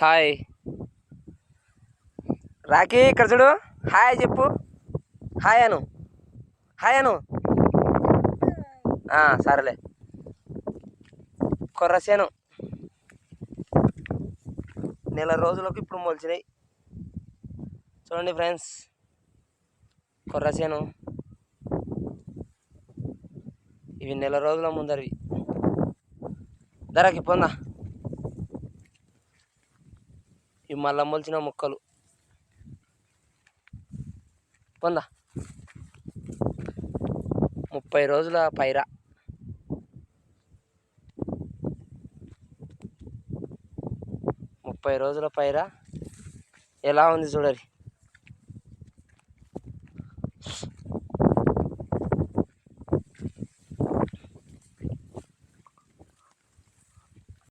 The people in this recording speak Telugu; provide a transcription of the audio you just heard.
హాయ్ రాకీ, ఇక్కడ చూడు. హాయ్ చెప్పు. హాయ్ అను. హాయ్ అను. సరేలే. కొర్రసేను నెల రోజులకు ఇప్పుడు మొలిచినాయి. చూడండి ఫ్రెండ్స్, కొర్రసేను ఇవి నెల రోజుల ముందరివి. ధరకి పొందా ఇవి మళ్ళా మొలిచిన మొక్కలు. పొందా 30 రోజుల పైరా. 30 రోజుల పైరా ఎలా ఉంది చూడరి.